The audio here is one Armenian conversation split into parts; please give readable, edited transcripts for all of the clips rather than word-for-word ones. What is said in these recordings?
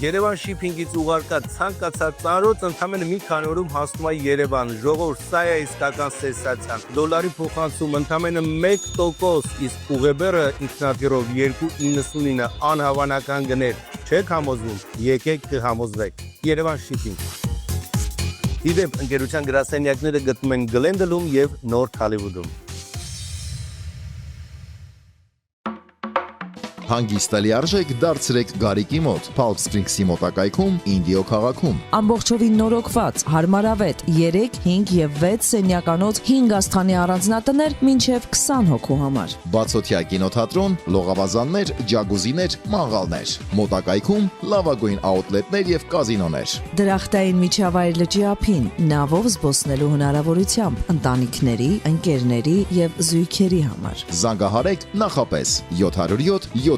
Երևան շիփինգից ուղարկած ցանկացած ծանոթ ընդամենը մի քանի օրում հասնում է Երևան։ Ժողովուրդ, սա է իսկական սենսացիան։ Դոլարի փոխանցում ընդամենը 1%, իսկ ուղեբեռը ինքնաթիռով 2.99 անհավանական գներ։ Չեք համոզվում, եկեք կհամոզվեք։ Երևան շիփինգ։ Իդեպ ընկերության գրասենյակները գտնվում են Գլենդելում եւ Նորթ Հոլիվուդում։ Հանգիստալի արժեք դարձրեք Գարիկի մոտ, Palm Springs-ի մոտակայքում, Ինդիո քաղաքում։ Ամբողջովին նորոգված, հարմարավետ 3, 5 եւ 6 սենյականոց 5 աստղանի առանձնատներ մինչեւ 20 հոգու համար։ Բացօթյա կինոթատրոն, լողավազաններ, ջագուզիներ, մաղալներ։ Մոտակայքում լավագույն աուտլետներ եւ կազինոներ։ Դրախտային միջավայր լճի ափին, նավով զբոսնելու հնարավորությամբ ընտանիքների, ընկերների եւ զույգերի համար։ Զանգահարեք նախապես 707 777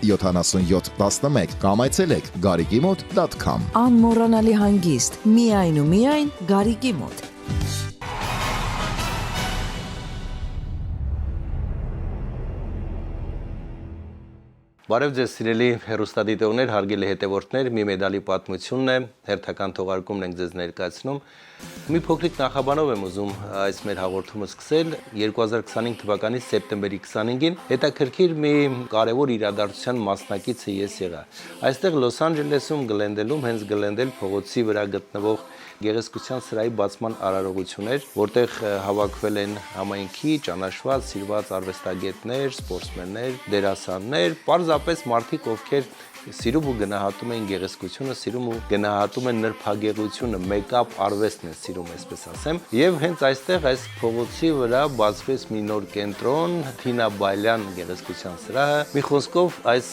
77 11 կամ այցելեք garikimot.com։ Անմոռանալի հանգիստ, միայն ու միայն Գարիկի մոտ։ Բարև ձեզ սիրելի հեռուստադիտողներ, հարգելի հետևորդներ, մի մեդալի պատմությունն է, հերթական թողարկումն ենք ձեզ ներկայացնում։ Մի փոքրիկ նախաբանով եմ ուզում այս մեր հաղորդումը սկսել 2025 թվականի սեպտեմբերի 25-ին հետաքրքիր մի կարևոր իրադարձության մասնակիցը ես եղա։ Այստեղ Լոս Անջելեսում Գլենդելում հենց Գլենդել փողոցի վրա գտնվող գեղեցկության սրահի բացման արարողություններ, որտեղ հավաքվել են համայնքի ճանաչված, սիրված արվեստագետներ, սպորտսմեններ, դերասաններ, պարզապես մարդիկ, ովքեր սիրում ու գնահատում են գեղեցկությունը, սիրում ու գնահատում են նրբագեղությունը, մեյքափ արվեստն են սիրում, այսպես ասեմ։ Եվ հենց այստեղ այս փողոցի վրա բացվեց մի նոր կենտրոն, Թինա Բայլյան գեղեցկության սրահը։ Մի խոսքով այս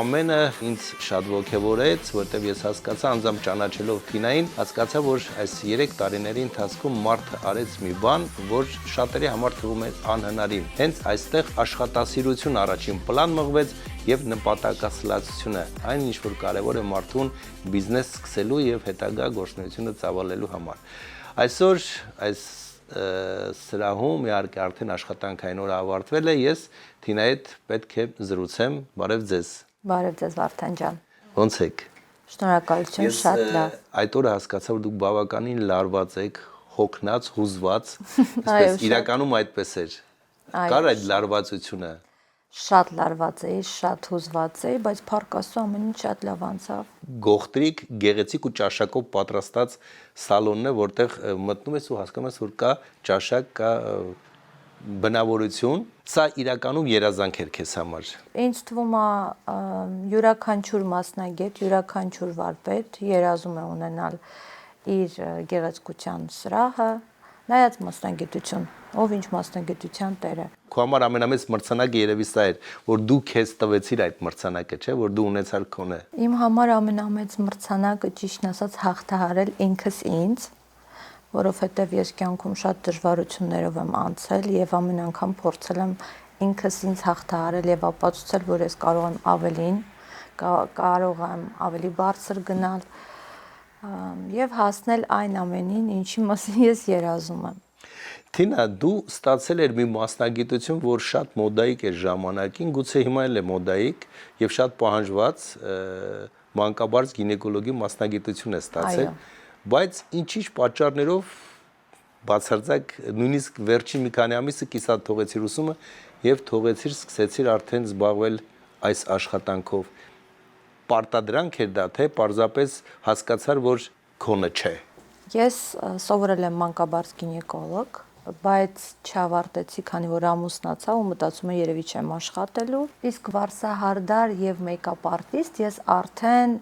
ամենը ինձ շատ ոգևորեց, որտեղ ես հասկացա, անձամբ ճանաչելով Թինային, հասկացա, որ այս 3 տարիների ընթացքում մարդը արեց մի բան, որ շատերի համար թվում է անհնարին։ Հենց այստեղ աշխատասիրություն առաջին պլան մղվեց եւ նպատակասլացությունը, այն ինչ որ կարեւոր է մարդուն բիզնես սկսելու եւ հետագա գործունեությունը ծավալելու համար։ Այսօր այս սրահում իհարկե արդեն աշխատանքային օրը ավարտվել է, ես Թինայի հետ պետք է զրուցեմ։ Բարև ձեզ։ Բարև ձեզ Վարդան ջան։ Ոնց եք։ Շնորհակալություն, շատ լավ։ Այդ օրը հասկացա, որ դուք բավականին լարված եք, հոգնած, հուզված, այսպես իրականում այդպես էր։ Կար այդ լարվածությունը։ Շատ լարված էի, շատ հուզված էի, բայց փառք Աստծո ամեն ինչ շատ լավ անցավ։ Գողտրիկ, գեղեցիկ ու ճաշակով պատրաստած սալոնն է, որտեղ մտնում ես ու հասկանում ես, որ կա ճաշակ, կա բնավորություն։ Սա իրականում երազանք էր քեզ համար։ Ինձ թվում է յուրաքանչյուր մասնագետ, յուրաքանչյուր վարպետ երազում է ունենալ իր գեղեցկության սրահը, նայած մասնագիտություն, ով ինչ մասնագիտության տեր է։ Քո համար ամենամեծ մրցանակը երևի սա էր, որ դու քեզ տվեցիր այդ մրցանակը, չէ՞, որ դու ունեցար քոնը։ Իմ համար ամենամեծ մրցանակը ճիշտն ասած հաղթահարել ինքս ինձ, որովհետև ես կյանքում շատ դժվարություններով եմ անցել եւ ամեն անգամ փորձել եմ ինքս ինձ հաղթահարել եւ ապացուցել, որ ես կարող եմ ավելին, կարող եմ ավելի բարձր գնալ եւ հասնել այն ամենին, ինչի մասին ես երազում եմ։ Թինա, դու ստացել էր մի մասնագիտություն, որ շատ մոդայիկ էր ժամանակին, գուցե հիմա էլ է մոդայիկ եւ շատ պահանջված մանկաբարձ գինեկոլոգի մասնագիտություն է ստացել, բայց ինչ-ինչ պատճառներով բացարձակ նույնիսկ վերջին մի քանի ամիսը կիսատ թողեցիր ուսումը եւ թողեցիր, սկսեցիր արդեն զբաղվել այս աշխատանքով։ Պարտադրանք էր դա, թե պարզապես հասկացար, որ քոնը չէ։ Ես սովորել եմ մանկաբարձ գինեկոլոգ, բայց չավարտեցի, քանի որ ամուսնացա ու մտածում եմ երևի չեմ աշխատելու։ Իսկ վարսահարդար եւ մեյքափ արտիստ ես արդեն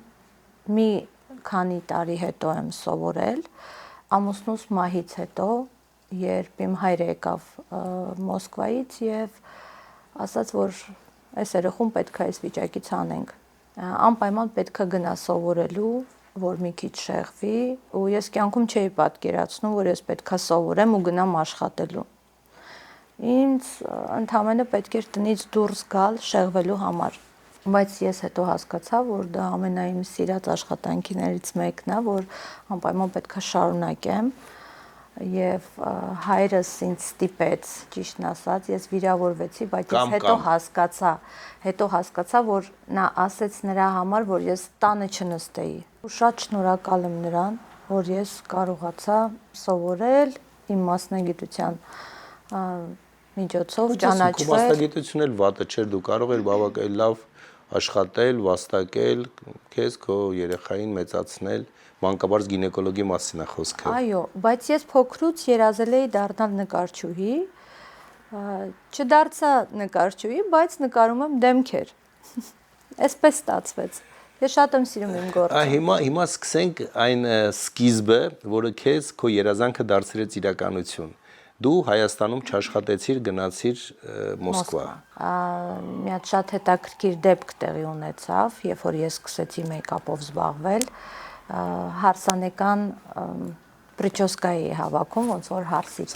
մի քանի տարի հետո եմ սովորել, ամուսնուս մահից հետո, երբ իմ հայրը եկավ Մոսկվայից եւ ասաց, որ այս երեխուն պետք է այս վիճակից անենք։ Անպայման պետք է գնա սովորելու, որ մի քիչ շեղվի, ու ես կյանքում չէի պատկերացնում, որ ես պետք է սովորեմ ու գնամ աշխատելու։ Ինձ ընդհանրապես պետք էր տնից դուրս գալ շեղվելու համար, բայց ես հետո հասկացա, որ դա ամենայն սիրած աշխատանքներից մեկն է, որ անպայման պետք է շարունակեմ։ եւ հայրս ինձ ստիպեց, ճիշտն ասած, ես վիրավորվեցի, բայց ես հետո հասկացա, որ նա ասեց նրա համար, որ ես տանը չնստեի։ Ու շատ շնորհակալ եմ նրան, որ ես կարողացա սովորել իմ մասնագիտության միջոցով ճանաչվել։ Մասնագիտությունն էլ վատը չէր, դու կարող ես բավական լավ աշխատել, վաստակել, քեզ քո երեխային մեծացնել, մանկաբարձ գինեկոլոգի մասին է խոսքը։ Այո, բայց ես փոքրուց երազել էի դառնալ նկարչուհի, չդարձա նկարչուհի, բայց նկարում եմ դեմքեր։ Այսպես ստացվեց։ Ես շատ եմ սիրում իմ գործը։ Հիմա սկսենք այն սկիզբը, որը քեզ քո երազանքը դարձրեց իրականություն։ Դու Հայաստանում չաշխատեցիր, գնացիր Մոսկվա։ Մի հատ շատ հետաքրքիր դեպք տեղի ունեցավ, երբ որ ես սկսեցի մեյքափով զբաղվել, հարսանեկան պրիչոսկայի հավաքում, ոնց որ հարսիկին։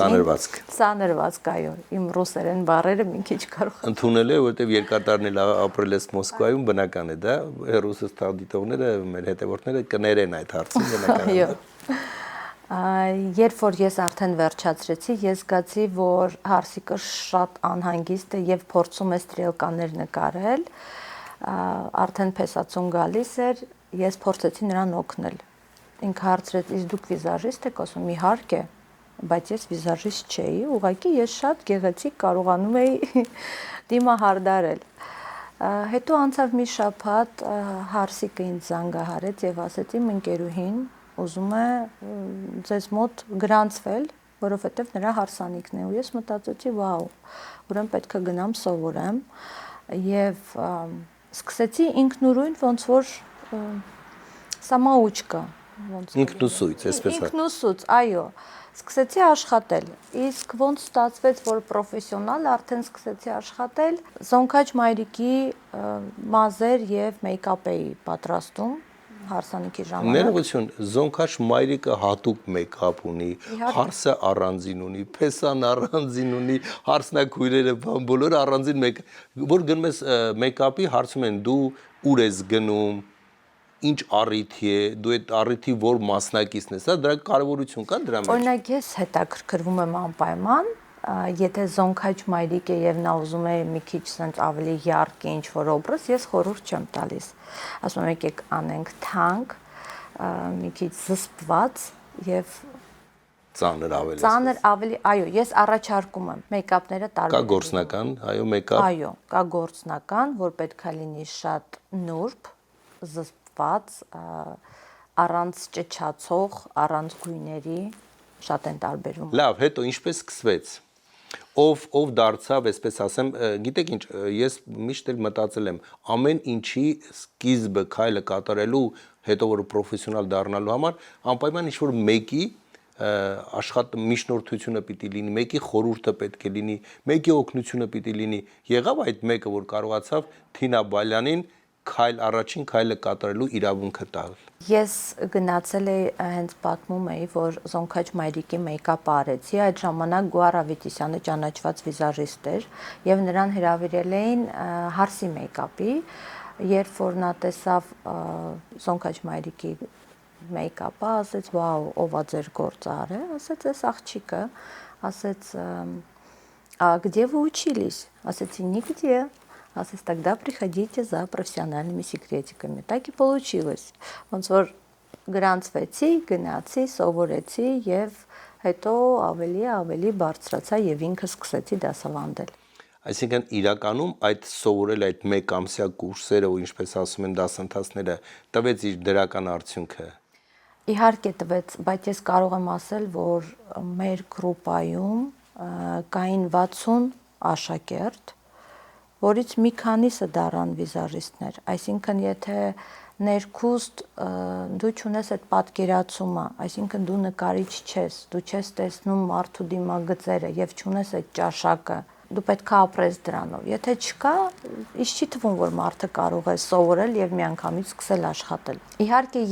Սաներվածք, այո, իմ ռուսերեն բառերը մի քիչ կարող։ Ընդունել է, որովհետև երկար տարիներ ապրել ես Մոսկվայում, բնական է, դա ռուսաց դիտողները, մեր հետևորդները կներեն այդ հարցին, բնական է։ Երբ որ ես արդեն վերջացրեցի, ես զգացի, որ հարսիկը շատ անհանգիստ է եւ փորձում է ստրելկաներ նկարել, արդեն փեսացուն գալիս էր, ես փորձեցի նրան օգնել։ Ինքը հարցրեց, իսկ դուք վիզաժիստ եք, ասում եմ, իհարկե, բայց ես վիզաժիստ չէի, ուղղակի ես շատ գեղեցիկ կարողանում էի դիմահարդարել։ Հետո անցավ մի շաբաթ, հարսիկը ինձ զանգահարեց եւ ասեց իմ ընկերուհին ուզում է ձեզ մոտ գրանցվել, որովհետև նրա հարսանիքն է, ու ես մտածեցի, վաու, ուրեմն պետք է գնամ սովորեմ եւ սկսեցի ինքնուրույն ոնց որ սամաուչկա, ոնց ինքնուսույց, այսպես է։ Ինքնուսույց, այո, սկսեցի աշխատել։ Իսկ ոնց ստացվեց, որ պրոֆեսիոնալ արդեն սկսեցի աշխատել, Զոնքաչ Մայրիկի մազեր եւ մեյքափ էի պատրաստում հարսանիքի ժամանակ։ Ներողություն, Զոնքաչ Մայրիկը հատուկ մեյքափ ունի, հարսը առանձին ունի, փեսան առանձին ունի, հարսնակույրերը բոլորը առանձին որ գնում ես մեյքափի, հարցում են դու ուր ես գնում, ինչ առիթի է, դու այդ առիթի որ մասնակիցն ես, դրա կարևորություն կա դրա մեջ։ Օրինակ ես հետաքրքրվում եմ անպայման, եթե Զոնքաչ Մայրիկ է եւ նա ուզում է մի քիչ sense ավելի յարկ ինչ որ օբրազ, ես խորհուրդ չեմ տալիս։ Ասում եմ եկեք անենք թանկ, մի քիչ զսպված եւ ծանր ավելի։ Ծանր ավելի, այո, ես առաջարկում եմ մեյքափները տարբեր։ Կա գործնական, այո, մեյքափ։ Այո, կա գործնական, որ պետքա լինի շատ նուրբ, զսպված, առանց ճչացող, առանց գույների, շատ են տարբերում։ Լավ, հետո ինչպես սկսվեց։ Ով դարձավ, այսպես ասեմ, գիտեք ինչ, ես միշտ էլ մտածել եմ, ամեն ինչի սկիզբը քայլը կատարելու, հետո որ պրոֆեսիոնալ դառնալու համար, անպայման ինչ-որ մեկի միջնորդությունը պիտի լինի, մեկի խորհուրդը պետք է լինի, մեկի օգնությունը պիտի լինի։ Եղավ այդ մեկը, որ կարողացավ Թինա Բալյանին առաջին քայլը կատարելու իրավունքը տալ։ Ես գնացել էի, հենց պատմում էի, որ Զոնքաչ Մայրիկի մեյքափ արեցի, այդ ժամանակ Գուար Ավետիսյանը ճանաչված վիզաժիստ էր եւ նրան հրավիրել էին հարսի մեյքափի, երբ որ նա տեսավ Զոնքաչ Մայրիկի մեյքափը, ասեց, վաու, ով է ձեր գործը արել, ասեց, այս աղջիկը, ասեց, а где вы учились? Ասեցի, нигде. Ասեց, тогда приходите за профессиональными секретиками. Так и получилось. Ոնց որ գրանցվեցի, գնացի, սովորեցի եւ հետո ավելի բարձրացա եւ ինքը սկսեցի դասավանդել։ Այսինքն իրականում այդ սովորել այդ մեկ ամսյա կուրսերը ու ինչպես ասում են դասընթացները տվեց իր դրական արդյունքը։ Իհարկե տվեց, բայց ես կարող եմ ասել, որ մեր գրուպայում կային 60 աշակերտ, որից մի քանիսը դառան վիզաժիստներ, այսինքն եթե ներքուստ դու չունես այդ պատկերացումը, այսինքն դու նկարիչ չես, դու չես տեսնում մարդու դիմագծերը եւ չունես այդ ճաշակը, դու պետք է ապրես դրանով։ Եթե չկա, իշ չի թվում, որ մարդը կարող է սովորել եւ միանգամից սկսել աշխատել։ Իհարկե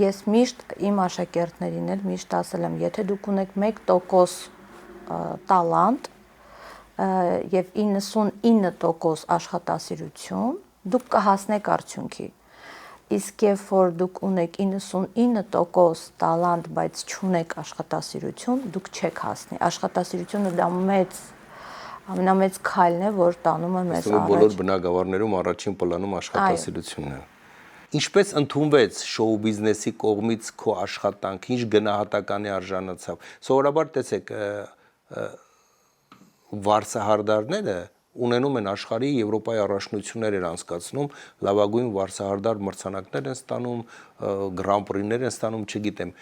ես միշտ իմ աշակերտներին էլ միշտ ասել եմ, եթե դուք ունեք 1% տալանտ եւ 99% աշխատասիրություն, դուք կհասնեք արդյունքի։ Իսկ երբ որ դուք ունեք 99% տալանտ, բայց չունեք աշխատասիրություն, դուք չեք հասնի։ Աշխատասիրությունը դա ամենամեծ քայլն է, որ տանում է մեզ Բոլոր առաջ։ բնակավարներում առաջին պլանում աշխատասիրությունն է։ Ինչպես ընդունվեց շոու բիզնեսի կողմից քո աշխատանք, ինչ գնահատականի արժանացավ։ Սովորաբար տեսեք, վարսահարդարները ունենում են աշխարհի Եվրոպայի առաջնություններ են անցկացնում, լավագույն վարսահարդար մրցանակներ են ստանում, Grand Prix-ներ են ստանում, չգիտեմ։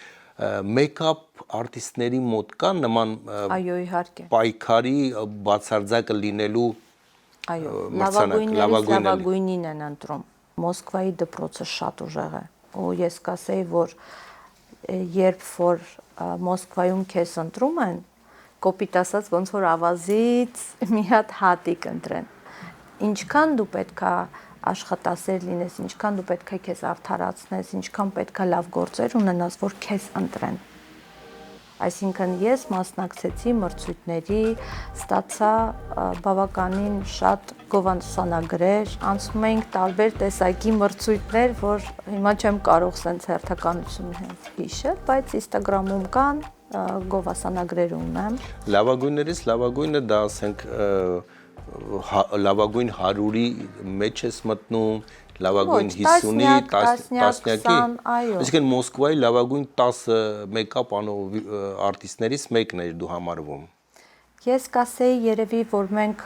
Մեյքափ արտիստների մոտ կան նման Այո, իհարկե։ պայքարի բացարձակը լինելու Այո, լավագույններից լավագույնին են ընտրում։ Մոսկվայի դպրոցը շատ ուժեղ է։ Ու ես կասեի, որ երբ որ Մոսկվայում քեզ ընտրում են, կոպիտ ասած ոնց որ ավազից մի հատ հատիկ ընտրեն։ Ինչքան դու պետքա աշխատասեր լինես, ինչքան դու պետքա քեզ արդարացնես, ինչքան պետքա լավ գործեր ունենաս, որ քեզ ընտրեն։ Այսինքն ես մասնակցեցի մրցույթների, ստացա բավականին շատ գովանցանագրեր, անցնում էինք տարբեր տեսակի մրցույթներ, որ հիմա չեմ կարող սենց հերթականություն հենց հիշել, բայց Instagram-ում կան գովասանագրեր ունեմ։ Լավագույններից լավագույնը դա ասենք լավագույն 100-ի մեջ ես մտնում, լավագույն 50-ի, տասնյակի, այսինքն Մոսկվայի լավագույն 10 մեյքափ անող արտիստներից մեկն էր դու համարվում։ Ես կասեի երևի, որ մենք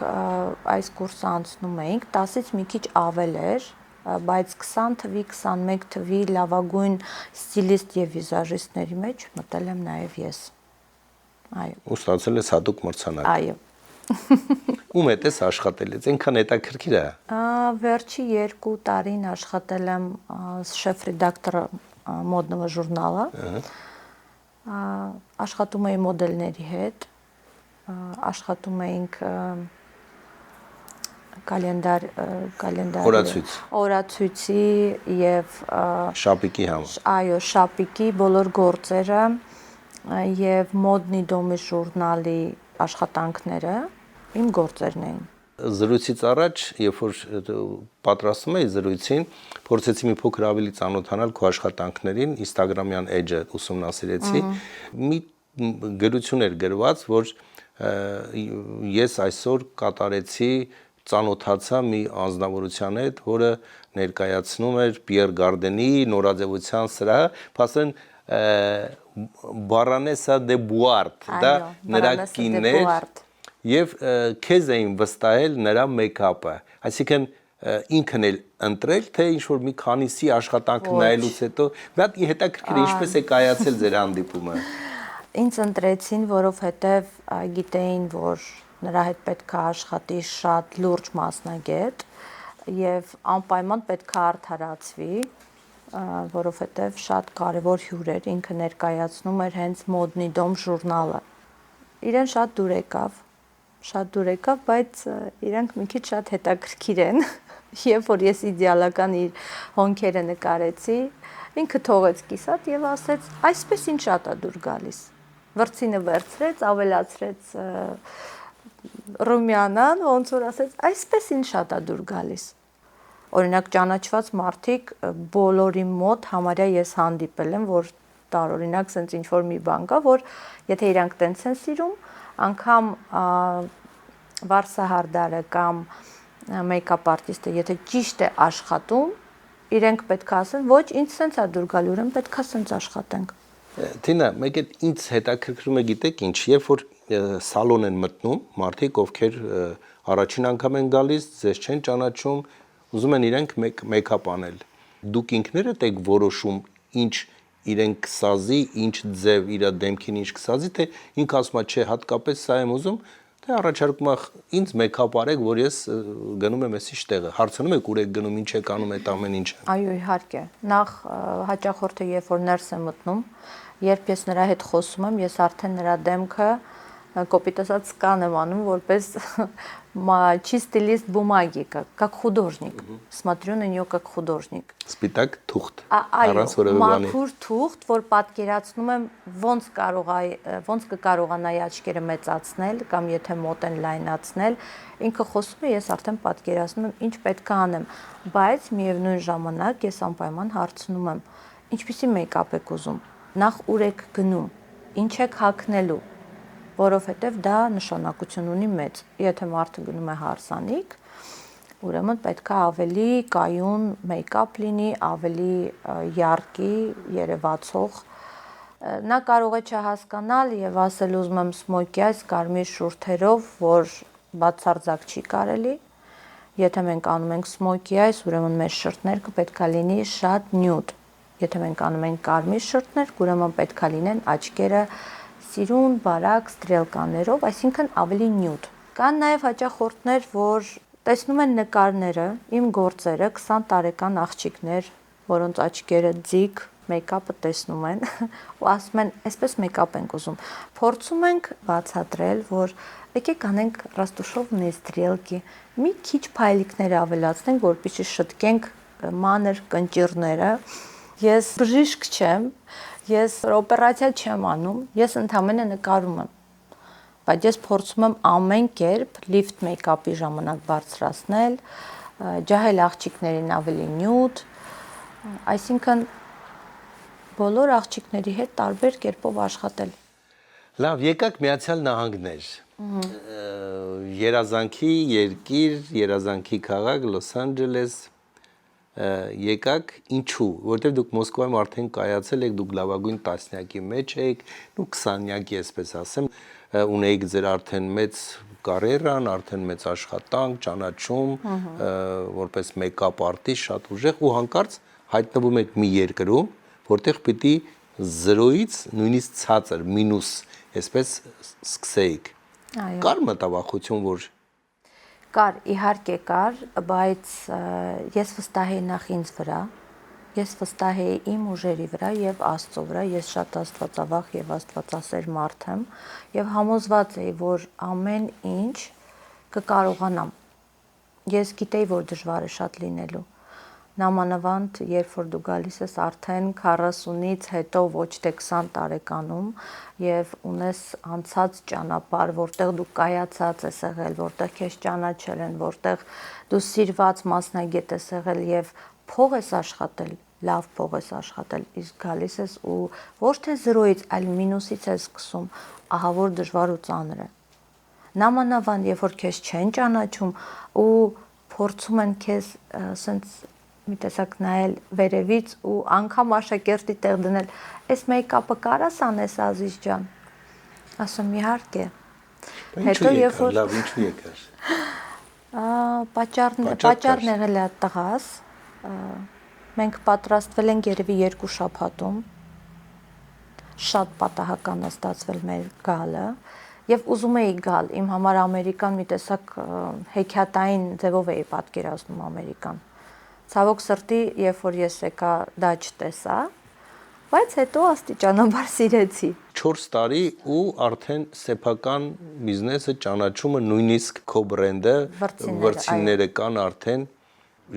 այս կուրսը անցնում էինք, 10-ից մի քիչ ավել էր, բայց 20 թվի, 21 թվի լավագույն ստիլիստ եւ վիզաժիստների մեջ մտել եմ նաեւ ես։ Այո։ Ու ստացել ես հատուկ մրցանակ։ Այո։ Ում հետ ես աշխատել ես, այնքան հետաքրքիր է։ Վերջի 2 տարին աշխատել եմ շեֆ-ռեդակտոր մոդնովը ժուրնալը։ Աշխատում էի մոդելների հետ, աշխատում էինք օրացույցի եւ շապիկի համար։ Այո, շապիկի բոլոր գործերը եւ մոդնի դոմի ժուրնալի աշխատանքները իմ գործերն էին։ Զրույցից առաջ, երբ որ պատրաստում էի զրույցին, փորձեցի մի փոքր ավելի ծանոթանալ քո աշխատանքներին, Instagram-յան էջը ուսումնասիրեցի։ Մի գրություն էր գրված, որ ես այսօր կատարեցի ծանոթացա մի անձնավորության հետ, որը ներկայացնում էր Պիեր Գարդենի նորաձևության սրահը, փաստորեն Բարանեսա դե Բուարդ, դա նրա կինն էր, եւ քեզ էին վստահել նրա մեյքափը, այսինքն ինքն էլ ընտրել, թե ինչ որ մի քանիսի աշխատանք նայելուց հետո, մի հատ հետաքրքիր է, ինչպես է կայացել ձեր հանդիպումը։ Ինձ ընտրեցին, որովհետև գիտեին, որ նրա հետ պետք է աշխատի շատ լուրջ մասնագետ եւ անպայման պետք է արդարացվի, որովհետև շատ կարևոր հյուր էր, ինքը ներկայացնում էր հենց մոդնի դոմ ժուրնալը։ Իրեն շատ դուր եկավ, բայց իրանք մի քիչ շատ հետաքրքիր են, երբ որ ես իդեալական իր հոնքերը նկարեցի, ինքը թողեց կիսատ եւ ասեց, այսպես ինչ շատ է դուր գալիս։ Վրցինը վերցրեց, ավելացրեց ռումյանան, ոնց որ ասեց, այսպես ինչ շատ է դուր գալիս։ Օրինակ ճանաչված մարդիկ բոլորի մոտ համարյա ես հանդիպել եմ, որ տարօրինակ սենց ինչ որ մի բան կա, որ եթե իրանք տենց են սիրում, անգամ վարսահարդարը կամ մեյքափ արտիստը, եթե ճիշտ է աշխատում, իրենք պետք է ասեն, ոչ, ինձ սենց է դուր գալու, ուրեմն պետք է սենց աշխատենք։ Թինա, մեկ էլ ինձ հետաքրքրում է, գիտեք ինչ, երբ որ սալոն են մտնում, մարդիկ, ովքեր առաջին անգամ են գալիս, ձեզ չեն ճանաչում, ուզում են իրենք մեյքափ անել։ Դուք ինքներդ եք որոշում, ինչ իրենք կսազի, ինչ ձև իր դեմքին ինչ կսազի, թե ինքը ասում է, չէ, հատկապես սա եմ ուզում, թե առաջարկում է ինձ մեյքափ արեք, որ ես գնում եմ այսիշ տեղը։ Հարցնում եք ուր եք գնում, ինչ եք անում այդ ամեն ինչը։ Այո, իհարկե։ Նախ հաճախորդը երբ որ ներս է մտնում, երբ ես նրա հետ խոսում եմ, ես արդեն նրա դեմքը копիտ ասած սկան եմ անում, որպես чистый лист бумаги, как художник. Смотрю на нее как художник. Սպիտակ թուղթ։ Այո, որևէ բանի։ մաքուր թուղթ, որ պատկերացնում եմ ոնց կկարողանայի աչքերը մեծացնել կամ եթե մոտ են լայնացնել, ինքը խոսում է, ես արդեն պատկերացնում եմ ինչ պետք է անեմ, բայց միևնույն ժամանակ ես անպայման հարցնում եմ, ինչպիսի մեյքափ եք ուզում, նախ ուր եք գնում, ինչ եք հագնելու, որովհետև դա նշանակություն ունի մեծ։ Եթե մարդը գնում է հարսանիք, ուրեմն պետք է ավելի կայուն մեյքափ լինի, ավելի յարկի, երևացող։ Նա կարող է չհասկանալ եւ ասել ուզում եմ սմոքի այս կարմիր շուրթերով, որ բացարձակ չի կարելի։ Եթե մենք անում ենք սմոքի այս, ուրեմն մեր շրթները պետք է լինի շատ նյուդ։ Եթե մենք անում ենք կարմիր շրթներ, ուրեմն պետք է լինեն աչքերը սիրուն, բարակ, ստրելկաներով, այսինքն ավելի նյուդ։ Կան նաև հաճախորդներ, որ տեսնում են նկարները, իմ գործերը 20 տարեկան աղջիկներ, որոնց աչքերը ձիգ, մեյքափը տեսնում են ու ասում են, այսպես մեյքափ ենք ուզում։ Փորձում ենք բացատրել, որ եկեք անենք ռաստուշովնի ստրելկի, մի քիչ փայլիկներ ավելացնենք, որպեսզի շտկենք մանր կնճիռները։ Ես բժիշկ չեմ, ես օպերացիա չեմ անում, ես ընդհանրապես նկարում եմ։ Բայց ես փորձում եմ ամեն կերպ լիֆտ մեյքափի ժամանակ բարձրացնել, ջահել աղջիկներին ավելի նյուդ, այսինքն բոլոր աղջիկների հետ տարբեր կերպով աշխատել։ Լավ, եկակ Միացյալ Նահանգներ։ Երազանքի երկիր, երազանքի քաղաք Լոս Անջելես։ Եկակ ինչու, որտեղ դուք Մոսկվայում արդեն կայացել եք, դուք լավագույն տասնյակի մեջ եք, ու 20-նյակի, այսպես ասեմ, ունեիք ձեր արդեն մեծ կարիերան, արդեն մեծ աշխատանք, ճանաչում, որպես մեյքափ արտիստ շատ ուժեղ ու հանկարծ հայտնվում եք մի երկրում, որտեղ պիտի 0-ից նույնիսկ ցածր մինուս, այսպես սկսեիք։ Կար մտավախություն, որ Կար, իհարկե կար, բայց ես վստահ էի նախ ինձ վրա, ես վստահ էի իմ ուժերի վրա եւ Աստծո վրա, ես շատ աստվածավախ եւ աստվածասեր մարդ եմ եւ համոզված էի, որ ամեն ինչ կկարողանամ։ Ես գիտեի, որ դժվար է շատ լինելու։ Նամանավանդ, երբ որ դու գալիս ես արդեն 40-ից հետո ոչ թե 20 տարեկանում եւ ունես անցած ճանապարհ, որտեղ դու կայացած ես եղել, որտեղ քեզ ճանաչել են, որտեղ դու սիրված մասնագետ ես եղել եւ փող ես աշխատել, լավ փող ես աշխատել, իսկ գալիս ես ու ոչ թե 0-ից, այլ մինուսից ես սկսում, ահա որ դժվար ու ծանր է։ Նամանավանդ, երբ որ քեզ չեն ճանաչում ու փորձում են քեզ ասենց մի տեսակ նայել վերևից ու անգամ աշակերտի տեղ դնել, այս մեյքափը կարաս անես Ազիզ ջան։ Ասում իհարկե։ Հետո երբ որ լավ ինչու եկար։ Պատճառն եղել է տղաս։ Մենք պատրաստվել ենք երևի 2 շաբաթում։ Շատ պատահական է ստացվել մեր գալը եւ ուզում էի գալ։ Իմ համար Ամերիկան մի տեսակ հեքիաթային ձևով էի պատկերացնում Ամերիկան։ Ցավոք սրտի, երբ որ ես եկա, դա չտեսա, բայց հետո աստիճանաբար սիրեցի։ 4 տարի ու արդեն սեփական բիզնեսը ճանաչումը նույնիսկ քո բրենդը վրցինները կան արդեն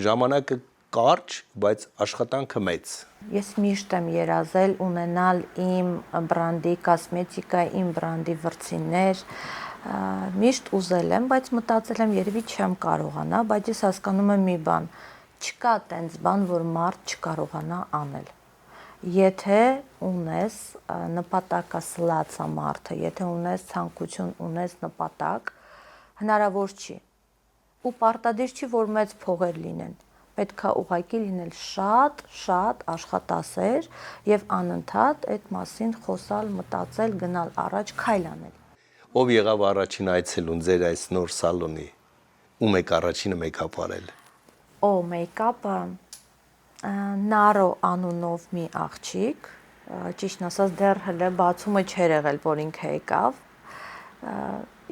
ժամանակը կարճ, բայց աշխատանքը մեծ։ Ես միշտ եմ երազել ունենալ իմ բրանդի կոսմետիկա, իմ բրանդի վրցիններ, միշտ ուզել եմ, բայց մտածել եմ երևի չեմ կարողանա, բայց ես հասկանում եմ մի բան, չկա տենց բան, որ մարդ չկարողանա անել։ Եթե ունես նպատակասլացա մարդը, եթե ունես ցանկություն, ունես նպատակ, հնարավոր չի։ Ու պարտադիր չի, որ մեծ փողեր լինեն։ Պետք է ուղղակի լինել շատ աշխատասեր եւ անընդհատ այդ մասին խոսալ, մտածել, գնալ առաջ, քայլ անել։ Ով եղավ առաջին այցելուն ձեր այս նոր սալոնի։ Ում եք առաջինը մեյքափ արել։ Մեյքափը Նարո անունով մի աղջիկ, ճիշտն ասած դեռ հələ բացումը չէր եղել, որ ինքը եկավ,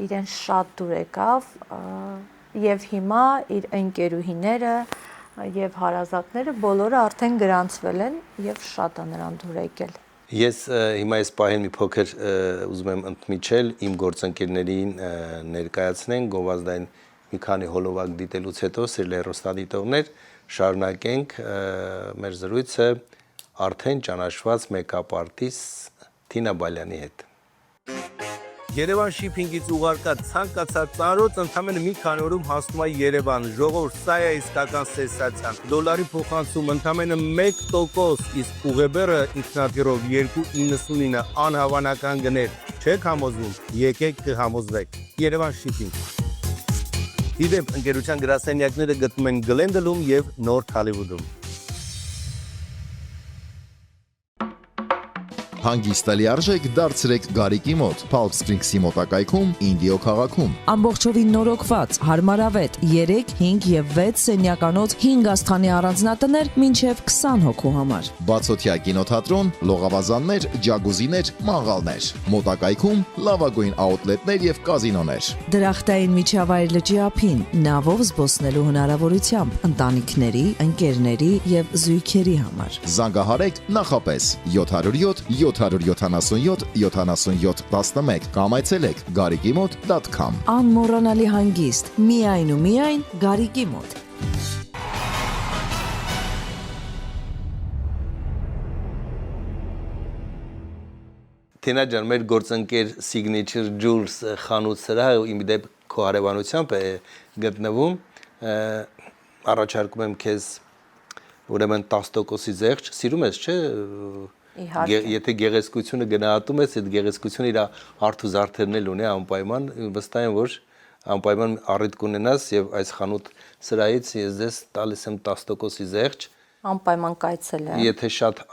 իրեն շատ դուր եկավ եւ հիմա իր ընկերուհիները եւ հարազատները բոլորը արդեն գրանցվել են եւ շատ է նրան դուր եկել։ Ես հիմա այս պահին մի փոքր ուզում եմ ընդմիջել իմ գործընկերներին ներկայացնեն գովազդային մի քանի հոլովակ դիտելուց հետո սիրելի հեռուստադիտողներ շարունակենք մեր զրույցը արդեն ճանաչված մեյքափ արտիստ Թինա Բալյանի հետ։ Երևան շիփինգից ուղարկած ցանկացած ծանոթ ընդամենը մի քանի օրում հասնում է Երևան։ Ժողովուրդ, սա է իսկական սենսացիան։ Դոլարի փոխանցում ընդամենը 1%, իսկ ուղեբեռը ինքնաթիռով 2.99 անհավանական գներ։ Չեք համոզվում, եկեք կհամոզվեք։ Երևան շիփինգ։ Իդեպ ընկերության գրասենյակները գտնվում են Գլենդելում եւ Նորթ Հոլիվուդում։ Հանգիստը լիարժեք դարձրեք Գարիկի մոտ, Palm Springs-ի մոտակայքում, Ինդիո քաղաքում։ Ամբողջովին նորոգված, հարմարավետ 3, 5 եւ 6 սենյականոց 5 աստղանի առանձնատներ մինչեւ 20 հոգու համար։ Բացօթյա կինոթատրոն, լողավազաններ, ջագուզիներ, մաղալներ։ Մոտակայքում լավագույն աուտլետներ եւ կազինոներ։ Դրախտային միջավայր լճի ափին, նավով զբոսնելու հնարավորությամբ ընտանիքների, ընկերների եւ զույգերի համար։ Զանգահարեք նախապես 707 777 77 11 կամ այցելեք garikimot.com։ Անմոռանալի հանգիստ, միայն ու միայն Գարիկի մոտ։ Թինա ջան, մեր գործընկեր Signature Jewels խանութ սրահը իմ դեպ քո հարևանությամբ է գտնվում։ Առաջարկում եմ քեզ ուրեմն 10%-ի զեղչ, սիրում ես, չէ՞։ Իհարկե։ Եթե գեղեցկությունը գնահատում ես, այդ գեղեցկությունը իր հարթ ու զարդերն էլ ունի անպայման, վստահ եմ, որ անպայման առիթ կունենաս եւ այս խանութ սրահից ես ձեզ տալիս եմ 10%-ի զեղչ։ Անպայման կայցել եմ։ Եթե շատ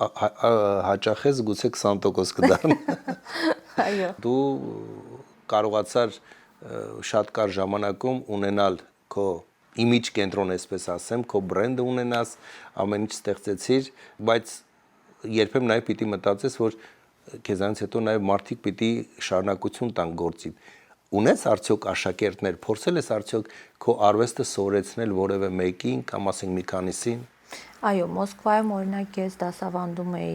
հաճախ ես, գուցե 20% կդառնա։ Այո։ Դու կարողացար շատ կար ժամանակում ունենալ քո իմիջ կենտրոն, այսպես ասեմ, քո բրենդը ունենաս, ամեն ինչ ստեղծեցիր, բայց երբեմն նաև պիտի մտածես, որ քեզանից հետո նաև մարդիկ պիտի շարունակություն տան գործին։ Ունես արդյոք աշակերտներ, փորձել ես արդյոք քո արվեստը սովորեցնել որևէ մեկին կամ ասենք մի քանիսին։ Այո, Մոսկվայում օրինակ ես դասավանդում էի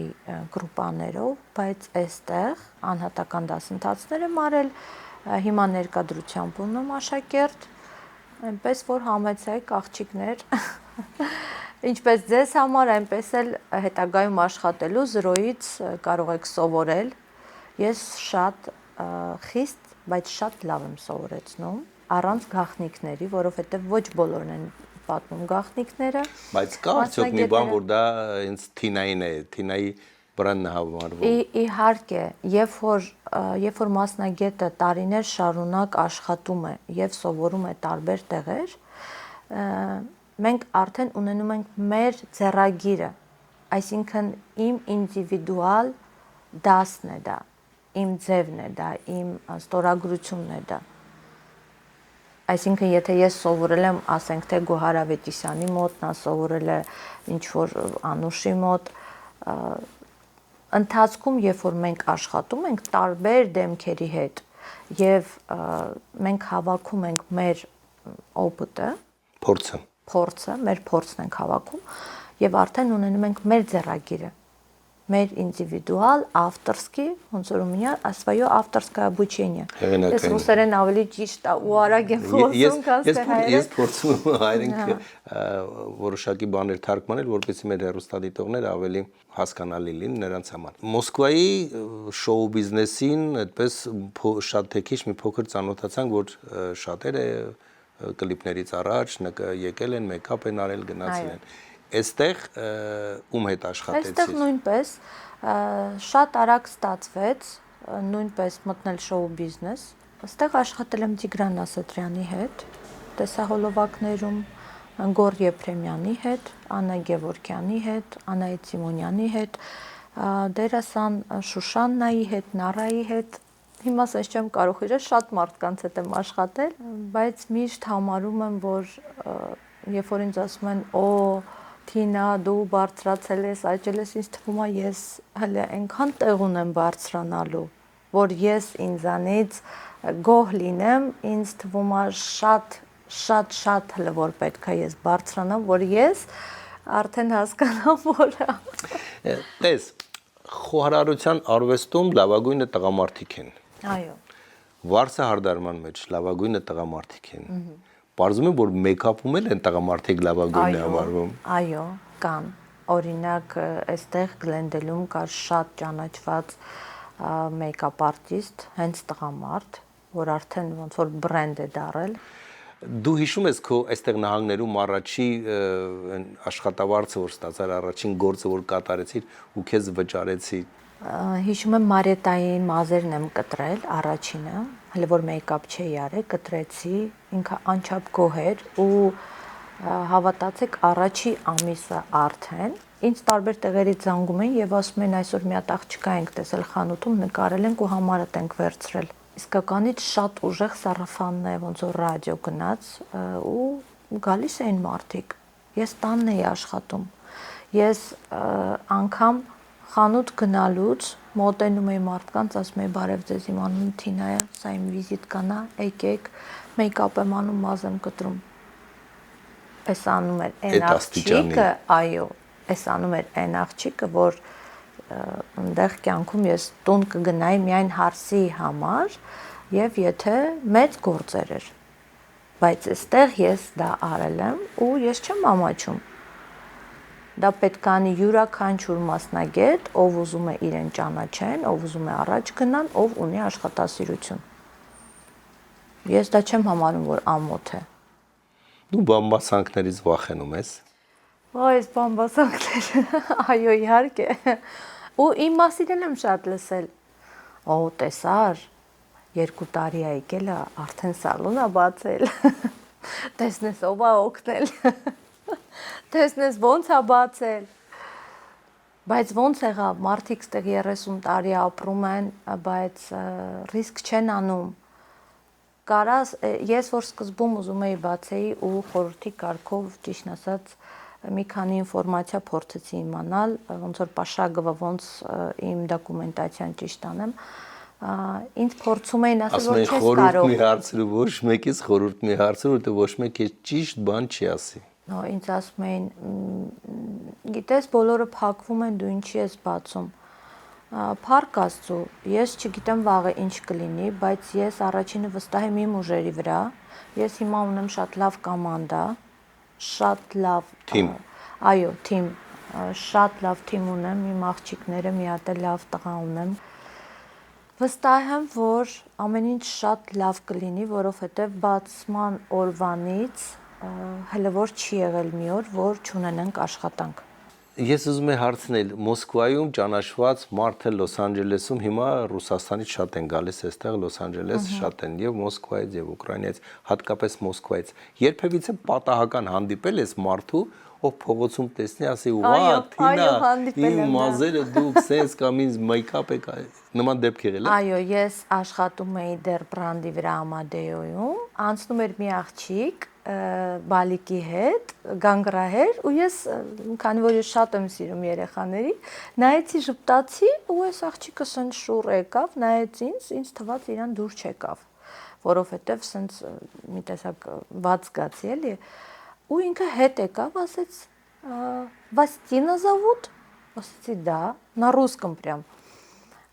գրուպաներով, բայց այստեղ անհատական դասընթացներ եմ արել, հիմա ներկայությամբ ունեմ աշակերտ, այնպես որ համեցեք աղջիկներ, ինչպես ձեզ համար, այնպես էլ հետագայում աշխատելու 0-ից կարող եք սովորել։ Ես շատ խիստ, բայց շատ լավ եմ սովորեցնում, առանց գաղտնիքների, որովհետև ոչ բոլորն են պատմում գաղտնիքները։ Բայց կա արդյոք մի բան, որ դա ինձ Թինային է, Թինայի բրենդն հավանվում։ Իհարկե, երբ որ մասնագետը տարիներ շարունակ աշխատում է եւ սովորում է տարբեր տեղեր, մենք արդեն ունենում ենք մեր ձեռագիրը, այսինքն իմ ինդիվիդուալ դասն է դա, իմ ձևն է դա, իմ ստորագրությունն է դա։ Այսինքն եթե ես սովորել եմ, ասենք թե Գոհար Ավետիսյանի մոտ, նա սովորել է ինչ-որ Անուշի մոտ, ընթացքում, երբ որ մենք աշխատում ենք տարբեր դեմքերի հետ եւ մենք հավաքում ենք մեր օպիտը, փորձը, մեր փորձն ենք հավաքում եւ արդեն ունենում ենք մեր ձեռագիրը, մեր ինդիվիդուալ ավտորսկի, ոնց որ у меня свое авторское обучение։ Ես ռուսերեն ավելի ճիշտ ու արագ եմ խոսում, քան թե հայերեն։ Ես փորձում եմ հայերեն որոշակի բաներ թարգմանել, որպեսզի մեր հեռուստադիտողները ավելի հասկանալի լինեն նրանց համար։ Մոսկվայի շոու բիզնեսին այդպես շատ թեքիչ մի փոքր ծանոթացանք, որ շատերը կլիպներից առաջ եկել են, մեյքափ են արել, գնացել են։ Այստեղ ում հետ աշխատեցիք։ Այստեղ նույնպես շատ արագ ստացվեց նույնպես մտնել շոու բիզնես։ Այստեղ աշխատել եմ Տիգրան Ասատրյանի հետ, տեսահոլովակներում, Գոր Եփրեմյանի հետ, Աննա Գևորգյանի հետ, Անահիտ Սիմոնյանի հետ, դերասան Շուշաննայի հետ, Նարայի հետ։ Հիմա ասես չեմ կարող իրել, շատ մարդկանց հետ եմ աշխատել, բայց միշտ համարում եմ, որ երբ որ ինձ ասում են, «Օ, Թինա, դու բարձրացել ես, աճել ես», ինձ թվում է ես հələ այնքան տեղ ունեմ բարձրանալու, որ ես ինձանից գոհ լինեմ, ինձ թվում է շատ հələ որ պետք է ես բարձրանամ, որ ես արդեն հասկանամ, որ Տես, Խոհարարության արվեստում լավագույնը տղամարդիկ են։ Այո։ Վարսը հարդարման մեջ լավագույնը տղամարդիկ են։ Պարզվում է, որ մեյքափում էլ են տղամարդիկ լավագույնը համարվում։ Այո, կան։ Օրինակ, այստեղ Գլենդելում կար շատ ճանաչված մեյքափ արտիստ, հենց տղամարդ, որ արդեն ոնց որ բրենդ է դարել։ Դու հիշում ես քո այստեղ նահանգներում առաջի աշխատավարձը, որ ստացար, առաջին գործը, որ կատարեցիր ու քեզ վճարեցի։ Հիշում եմ Մարիետայի մազերն եմ կտրել առաջինը, հələ որ մեյքափ չէի արել, կտրեցի, ինքը անչափ գոհ էր ու հավատացեք առաջի ամիսը արդեն ինձ տարբեր տեղերից զանգում են եւ ասում են այսօր մի հատ աղջկա ենք տեսել խանութում, նկարել ենք ու համարդ ենք վերցրել։ Իսկականից շատ ուժեղ սարաֆանն է, ոնց որ ռադիո գնաց ու գալիս էին մարդիկ։ Ես տանն էի աշխատում։ Ես անգամ խանութ գնալուց մոտենում էի մարդկանց, ասում էի բարև ձեզ, իմ անունը Թինա է, սա իմ վիզիտկան է, եկեք, մեյքափ եմ անում, մազ եմ կտրում։ Էս անում էր այն աղջիկը, այո, էս անում էր այն աղջիկը, որ այնտեղ կյանքում ես տուն կգնայի միայն հարսի համար եւ եթե մեծ գործեր էր։ Բայց այստեղ ես դա արել եմ ու ես չեմ ամաչում։ Դա պետք է անի յուրաքանչյուր մասնագետ, ով ուզում է իրեն ճանաչեն, ով ուզում է առաջ գնան, ով ունի աշխատասիրություն։ Ես դա չեմ համարում, որ ամոթ է։ Դու բամբասանքներից վախենում ես։ Այս բամբասանքները, այո, իհարկե։ Ու իմ մասին եմ շատ լսել։ Օ, տեսար, 2 տարի է եկել, արդեն սալոն է բացել։ Տեսնես ով է օգնել։ Տեսնես ոնց է բացել։ Բայց ոնց եղավ, մարդիկ ստեղ 30 տարի ապրում են, բայց ռիսկ չեն անում։ Կարաս, ես որ սկզբում ուզում էի բացեի ու խորհրդի կարգով, ճիշտ ասած, մի քանի ինֆորմացիա փորձեցի իմանալ, ոնց որ Պաշագովը ոնց իմ դոկումենտացիան ճիշտ անեմ, ինձ փորձում էին ասել, որ չես կարող։ Խորհուրդ մի հարցրու, ոչ մեկից խորհուրդ մի հարցրու, որտեղ ոչ մեկ է ճիշտ բան չի ասի։ Ինձ ասում էին, գիտես, բոլորը փակվում են, դու ինչի ես բացում։ Փառք Աստծո, ես չգիտեմ վաղը ինչ կլինի, բայց ես առաջինը վստահ եմ իմ ուժերի վրա։ Ես հիմա ունեմ շատ լավ կոմանդա, շատ լավ թիմ։ Այո, թիմ, շատ լավ թիմ ունեմ, իմ աղջիկները մի հատ լավ տղա ունեմ։ Վստահ եմ, որ ամեն ինչ շատ լավ կլինի, որովհետև բացման օրվանից հələ որ չի եղել մի օր, որ չունենանք աշխատանք։ Ես ուզում եմ հարցնել, Մոսկվայում ճանաչված մարդը Լոս Անջելեսում հիմա Ռուսաստանից շատ են գալիս այստեղ, Լոս Անջելես շատ են եւ Մոսկվայից եւ Ուկրաինայից, հատկապես Մոսկվայից։ Երբևիցե պատահական հանդիպել ես մարդու, ով փողոցում տեսնի, ասի՝ «Վա, Թինա, իմ մազերը դուք սենց կամ ինձ մեյքափ եք»։ Նման դեպք եղել է։ Այո, ես աշխատում էի դեռ բրանդի վրա Ամադեոյում, անցնում էր մի աղջիկ բալիկի հետ, գանգրահեր ու ես, քանի որ ես շատ եմ սիրում երեխաների, նայեցի ժպտացի ու այս աղջիկը սենց շուռ եկավ, նայեց ինձ թվաց իրան դուր չեկավ, որովհետև սենց մի տեսակ ված զգացի էլի, ու ինքը հետ եկավ, ասեց, «Вас Тина зовут?» Ասեցի, «Да», на русском прям.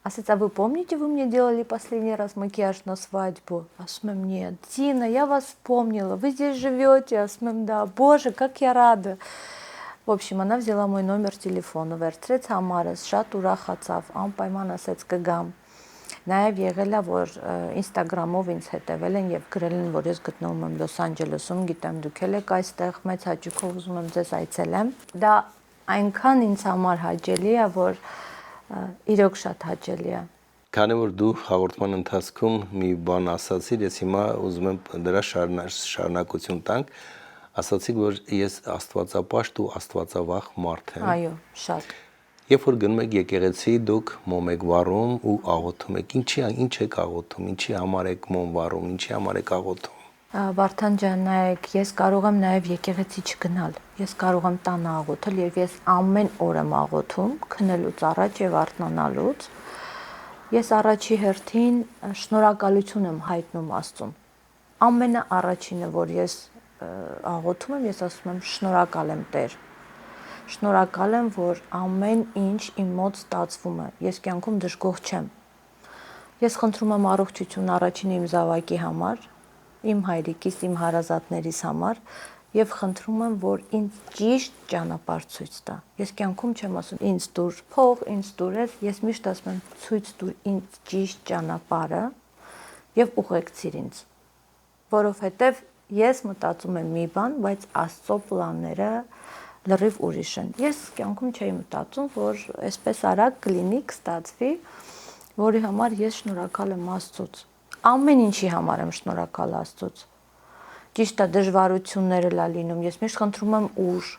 Асец, а вы помните, вы мне делали последний раз макияж на свадьбу? Асмем, нет. Тина, я вас вспомнила, вы здесь живете? Асмем, да. Боже, как я рада. В общем, она взяла мой номер телефона, վերցրեց համարս, շատ ուրախացավ, անպայման ասեց կգամ։ Նաև եղել է, որ Instagram-ով ինձ հետևել են եւ գրել են, որ ես գտնվում եմ Լոս Անջելեսում, գիտեմ դուք եք այստեղ, մեծ հաճույքով ուզում եմ ձեզ այցելեմ։ Դա այնքան ինձ համար հաճելի է, որ իրոք շատ հաճելի է։ Քանի որ դու հաղորդման ընթացքում մի բան ասացիր, ես հիմա ուզում եմ դրա շարունակություն տանք, ասացիք, որ ես աստվածապաշտ ու աստվածավախ մարդ եմ։ Այո, շատ։ Երբ որ գնում եք եկեղեցի, դուք մոմ եք վառում ու աղոթում եք։ Ինչ եք աղոթում, ինչի համար եք մոմ վառում, ինչի համար եք աղոթում։ Վարդան ջան, նայեք, ես կարող եմ նաև եկեղեցի չգնալ։ Ես կարող եմ տանը աղոթել եւ ես ամեն օր եմ աղոթում, քնելուց առաջ եւ արթնանալուց։ Ես առաջի հերթին շնորհակալություն եմ հայտնում Աստծուն։ Ամենաառաջինը, որ ես աղոթում եմ, ես ասում եմ շնորհակալ եմ Տեր։ Շնորհակալ եմ, որ ամեն ինչ իմ մոտ ստացվում է։ Ես կյանքում դժգոհ չեմ։ Ես խնդրում եմ առողջություն առաջին իմ զավակի համար, իմ հայրիկիս, իմ հարազատներիս համար եւ խնդրում եմ, որ ինձ ճիշտ ճանապարհ ցույց տա։ Ես կյանքում չեմ ասում ինձ դուր փող, ինձ դուր ես միշտ ասում եմ ցույց տուր ինձ ճիշտ ճանապարհը եւ ուղեկցիր ինձ։ Որովհետեւ ես մտածում եմ մի բան, բայց Աստծո պլանները լրիվ ուրիշ են։ Ես կյանքում չէի մտածում, որ այսպես արագ կլինի, կստացվի, որի համար ես շնորհակալ եմ Աստծուց։ Ամեն ինչի համար եմ շնորհակալ Աստծուց։ Ճիշտ է, դժվարություններ էլ լինում։ Ես միշտ խնդրում եմ ուժ,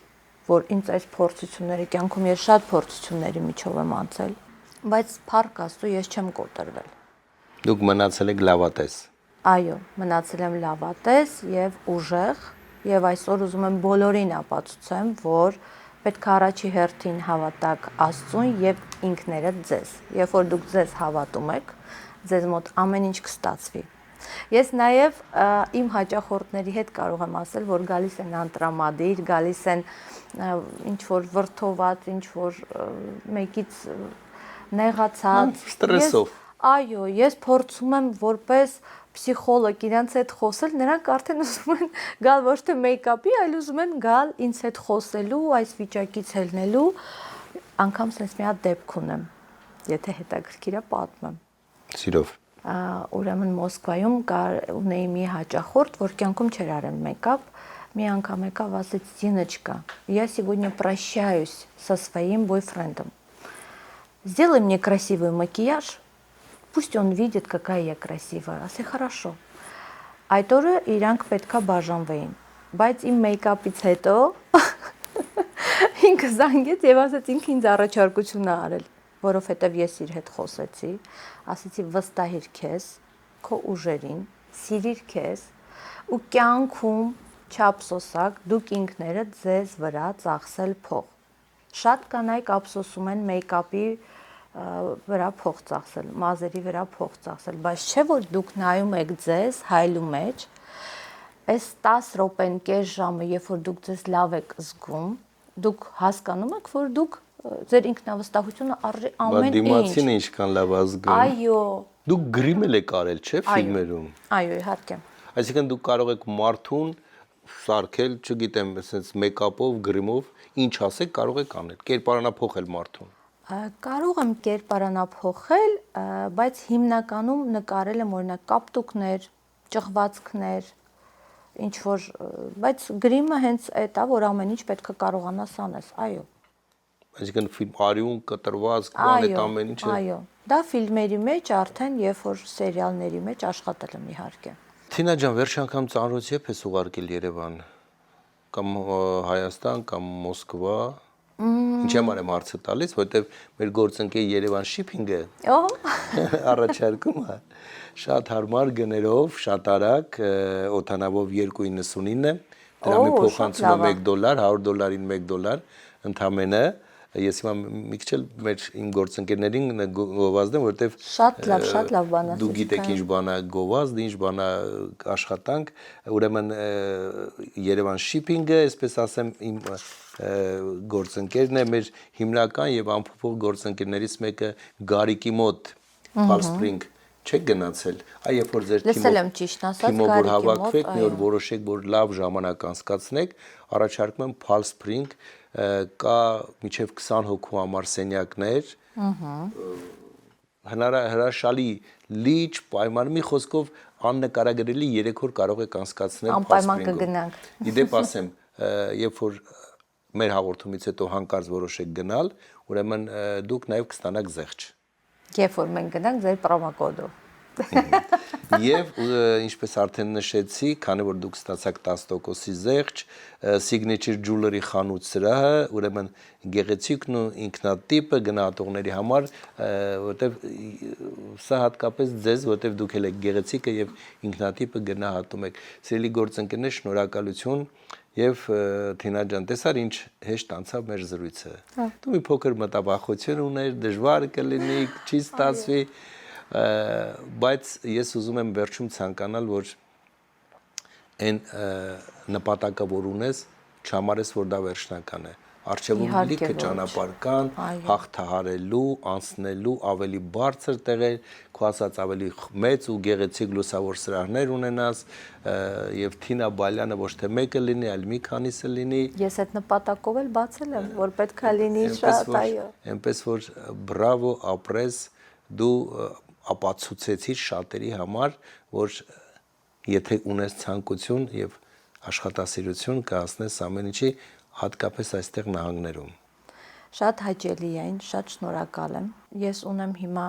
որ ինձ այս փորձությունների կյանքում ես շատ փորձությունների միջով եմ անցել, բայց փառք Աստծո ես չեմ կոտրվել։ Դուք մնացել եք լավատես։ Այո, մնացել եմ լավատես եւ ուժեղ, եւ այսօր ուզում եմ բոլորին ապացուցեմ, որ պետք է առաջի հերթին հավատաք Աստծուն եւ ինքներդ ձեզ։ Երբ որ դուք ձեզ հավատում եք, ձեզ մոտ ամեն ինչ կստացվի։ Ես նաև իմ հաճախորդների հետ կարող եմ ասել, որ գալիս են անտրամադիր, գալիս են ինչ որ վրթոված, ինչ որ մեկից նեղացած, ստրեսով։ Այո, ես փորձում եմ որպես փսիխոլոգ իրancs հետ խոսել, նրանք արդեն ուզում են գալ ոչ թե մեյքափի, այլ ուզում են գալ ինձ հետ խոսելու, այս վիճակից ելնելու, անգամ sense մի հատ դեպք ունեմ, եթե հետաքրքիր է պատմեմ։ Սիրով։ Ուրեմն Մոսկվայում ունեի մի հաճախորդ, որ կյանքում չէր արել մեյքափ, մի անգամ եկավ, ասեց Зиночка, я сегодня прощаюсь со своим бойфрендом. Сделай мне красивый макияж, пусть он видит, какая я красивая. Ասի хорошо. Այդ օրը իրանք պետքա բաժանվեին, բայց իմ մեյքափից հետո ինքը զանգեց եւ ասեց ինքը ինձ առաջարկություն է արել, որովհետեւ ես իր հետ խոսեցի, ասեցի վստահիր քեզ, քո ուժերին, սիրիր քեզ ու կյանքում չափսոսակ դուք ինքներդ ձեզ վրա ծախսել փող։ Շատ կանայք ափսոսում են մեյքափի վրա փող ծախսել, մազերի վրա փող ծախսել, բայց չէ որ դուք նայում եք ձեզ հայլու մեջ, այս 10 րոպեն, կես ժամը, երբ որ դուք ձեզ լավ եք զգում, դուք հասկանում եք, որ դուք ձեր ինքնավստահությունը արժի ամեն ինչ։ Բայց դիմացին ինչքան լավ ազգում։ Այո։ Դուք գրիմ եք արել, չէ՞, ֆիլմերում։ Այո, իհարկե։ Այսինքն դուք կարող եք մարդուն սարքել, չգիտեմ, ասենց մեյքափով, գրիմով, ինչ ասեք, կարող եք անել, կերպարանափոխել մարդուն։ Կարող եմ կերպարանափոխել, բայց հիմնականում նկարել եմ օրինակ կապտուկներ, ճղվածքներ, ինչ որ, բայց գրիմը հենց այդ է, որ ամեն ինչ պետք է կարողանաս անես, այո։ Այսինքն ֆիլմ արյուն, կտրվածք, բան այդ ամեն ինչը։ Այո, դա ֆիլմերի մեջ արդեն, երբ որ սերիալների մեջ աշխատել եմ իհարկե։ Թինա ջան, վերջ անգամ ծանոթ եք ես ուղարկել Երևան կամ Հայաստան կամ Մոսկվա։ Ինչ եմ արեմ հարցը տալիս, որտեվ մեր գործընկեր Երևան Shipping-ը առաջարկում է շատ հարմար գներով, շատ արագ, օդանավով 2.99 է, դրամի փոխանցումը $1, $100-ին $1 ընդամենը։ Ես հիմա մի քիչ էլ իմ գործընկերներին գովազդեմ, որովհետև շատ լավ բան ասեցիք։ Դու գիտեք ինչ բան է գովազդ, ինչ բան է աշխատանք, ուրեմն Երևան Shipping-ը, այսպես ասեմ, իմ գործընկերն է, մեր հիմնական եւ ամփոփող գործընկերներից մեկը Գարիկի մոտ Palm Spring չեք գնացել, այ երբ որ ձեր թիմով հավաքվեք, մի օր որոշեք, որ լավ ժամանակ անցկացնեք, առաջարկում եմ Palm Spring, կա մինչև 20 հոգու համար սենյակներ, հրաշալի լիճ, պայման, մի խոսքով աննկարագրելի 3 օր կարող եք անցկացնել անպայման կգնանք։ Իդեպ ասեմ, երբ որ մեր հաղորդումից հետո հանկարծ որոշեք գնալ, ուրեմն դուք նաև կստանաք զեղչ։ Երբ որ մենք գնանք ձեր պրոմոկոդով։ Եվ ինչպես արդեն նշեցի, քանի որ դուք ստացաք 10%-ի զեղչ, Signature Jewelry խանութ սրահը, ուրեմն գեղեցիկն ու ինքնատիպը գնահատողների համար, որտեվ սա հատկապես ձեզ, որտեվ դուք եք գեղեցիկը եւ ինքնատիպը գնահատում եք։ Սիրելի գործընկերներ, շնորհակալություն եւ Թինա ջան, տեսար ինչ հեշտ անցավ մեր զրույցը։ Դու մի փոքր մտավախություն ուներ, դժվար կլինի, չի ստացվի, բայց ես ուզում եմ վերջում ցանկանալ, որ այն նպատակը որ ունես, չհամարես, որ դա վերջնական է։ Արջևում լիքը ճանապարհ կան, հաղթահարելու, անցնելու ավելի բարձր տեղեր, քո ասած ավելի մեծ ու գեղեցիկ լուսավոր սրահներ ունենաս, եւ Թինա Բալյանը ոչ թե մեկը լինի, այլ մի քանիսը լինի։ Ես այդ նպատակով էլ բացել եմ, որ պետքա լինի շատ, այո։ Այնպես որ բրավո, ապրես, դու ապացուցեցիր շատերի համար, որ եթե ունես ցանկություն եւ աշխատասիրություն կհասնես ամեն ինչի, հատկապես այստեղ նահանգներում։ Շատ հաճելի այն, շատ շնորհակալ եմ։ Ես ունեմ հիմա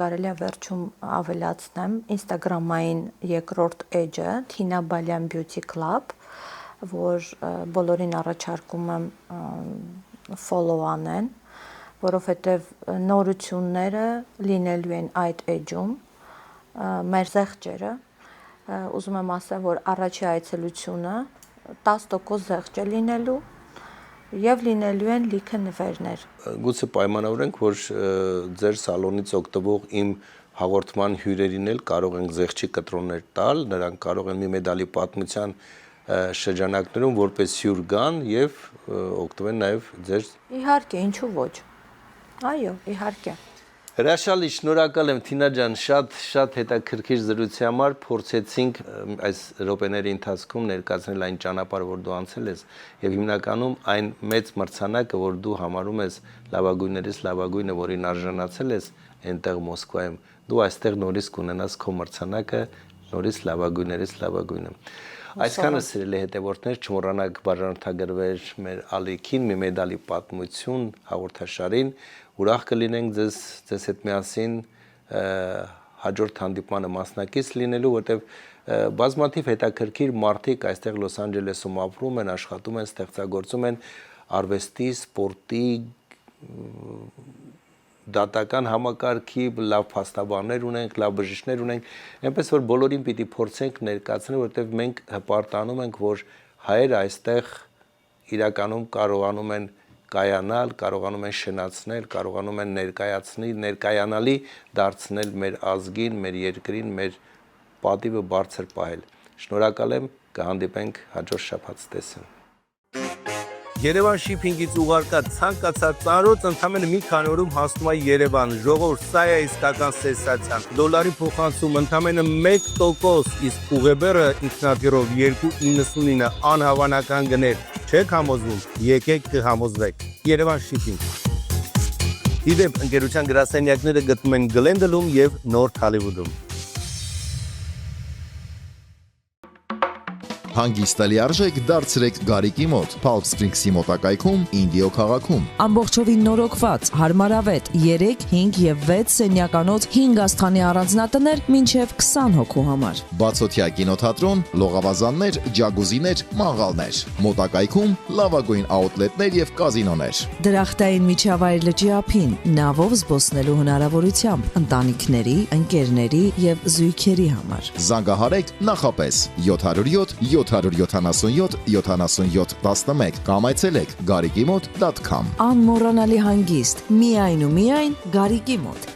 կարելի է վերջում ավելացնեմ Instagram-ային երկրորդ էջը Թինա Բալյան Beauty Club, որ բոլորին առաջարկում եմ follow անեն, որովհետև նորությունները լինելու են այդ էջում, մեր զեղչերը, ուզում եմ ասել, որ առաջի այցելությունը 10% զեղչ է լինելու եւ լինելու են լիքը նվերներ։ Գուցե պայմանավորենք, որ ձեր սալոնից օգտվող իմ հաղորդման հյուրերին էլ կարող ենք զեղչի կտրոններ տալ, նրանք կարող են մի մեդալի պատմության շրջանակներում որպես հյուր գան եւ օգտվեն նաեւ ձեր։ Իհարկե, ինչու ոչ։ Այո, իհարկե։ Հրաշալի, շնորհակալ եմ Թինա ջան, շատ հետաքրքիր զրույցի համար, փորձեցինք այս րոպեների ընթացքում ներկայացնել այն ճանապարհը, որ դու անցել ես, եւ հիմնականում այն մեծ մրցանակը, որ դու համարում ես լավագույններից լավագույնը, որին արժանացել ես այնտեղ Մոսկվայում, դու այստեղ նորից կունենաս քո մրցանակը, նորից լավագույններից լավագույնը։ Այսքանը սիրելի հետևորդներ, չմոռանաք բաժանորդագրվել մեր ալիքին, մի մեդալի պատմություն հաղորդաշարին, ուրախ կլինենք ձեզ հետ միասին հաջորդ հանդիպմանը մասնակից լինելու, որտեղ բազմաթիվ հետաքրքիր մարդիկ այստեղ Լոս Անջելեսում ապրում են, աշխատում են, ստեղծագործում են արվեստի, սպորտի, դատական համակարգի, լավ փաստաբաններ ունենք, լավ բժիշկներ ունենք, այնպես որ բոլորին պիտի փորձենք ներկայացնել, որտեղ մենք հպարտանում ենք, որ հայերը այստեղ իրականում կարողանում են կայանալ, կարողանում են շնացնել, կարողանում են ներկայանալի դարձնել մեր ազգին, մեր երկրին, մեր պատիվը բարձր պահել։ Շնորհակալ եմ, կհանդիպենք հաջորդ շաբաթ տեսին։ Երևան շիփինգից ուղարկած ցանկացած ծանոթ ընդամենը մի քանի օրում հասնում է Երևան։ Ժողովուրդ, սա է իսկական սենսացիան։ Դոլարի փոխանցում ընդամենը 1%, իսկ ուղեբեռը ինքնաթիռով 2.99 անհավանական գներ։ Չեք համոզվում, եկեք կհամոզվեք։ Երևան շիփինգ։ Իդեպ ընկերության գրասենյակները գտնվում են Գլենդելում եւ Նորթ Հոլիվուդում։ Հանգիստ լիարժեք դարձրեք Գարիկի մոտ, Palm Springs-ի մոտակայքում, Ինդիո քաղաքում։ Ամբողջովին նորոգված, հարմարավետ 3, 5 եւ 6 սենյականոց 5 աստղանի առանձնատներ մինչեւ 20 հոգու համար։ Բացօթյա կինոթատրոն, լողավազաններ, ջագուզիներ, մաղալներ։ Մոտակայքում լավագույն աուտլետներ եւ կազինոներ։ Դրախտային միջավայր լճի ափին, նավով զբոսնելու հնարավորությամբ ընտանիքների, ընկերների եւ զույգերի համար։ Զանգահարեք նախապես 707 777 77 11 կամ այցելեք garikimot.com։ Անմոռանալի հանգիստ, միայն ու միայն Գարիկի մոտ։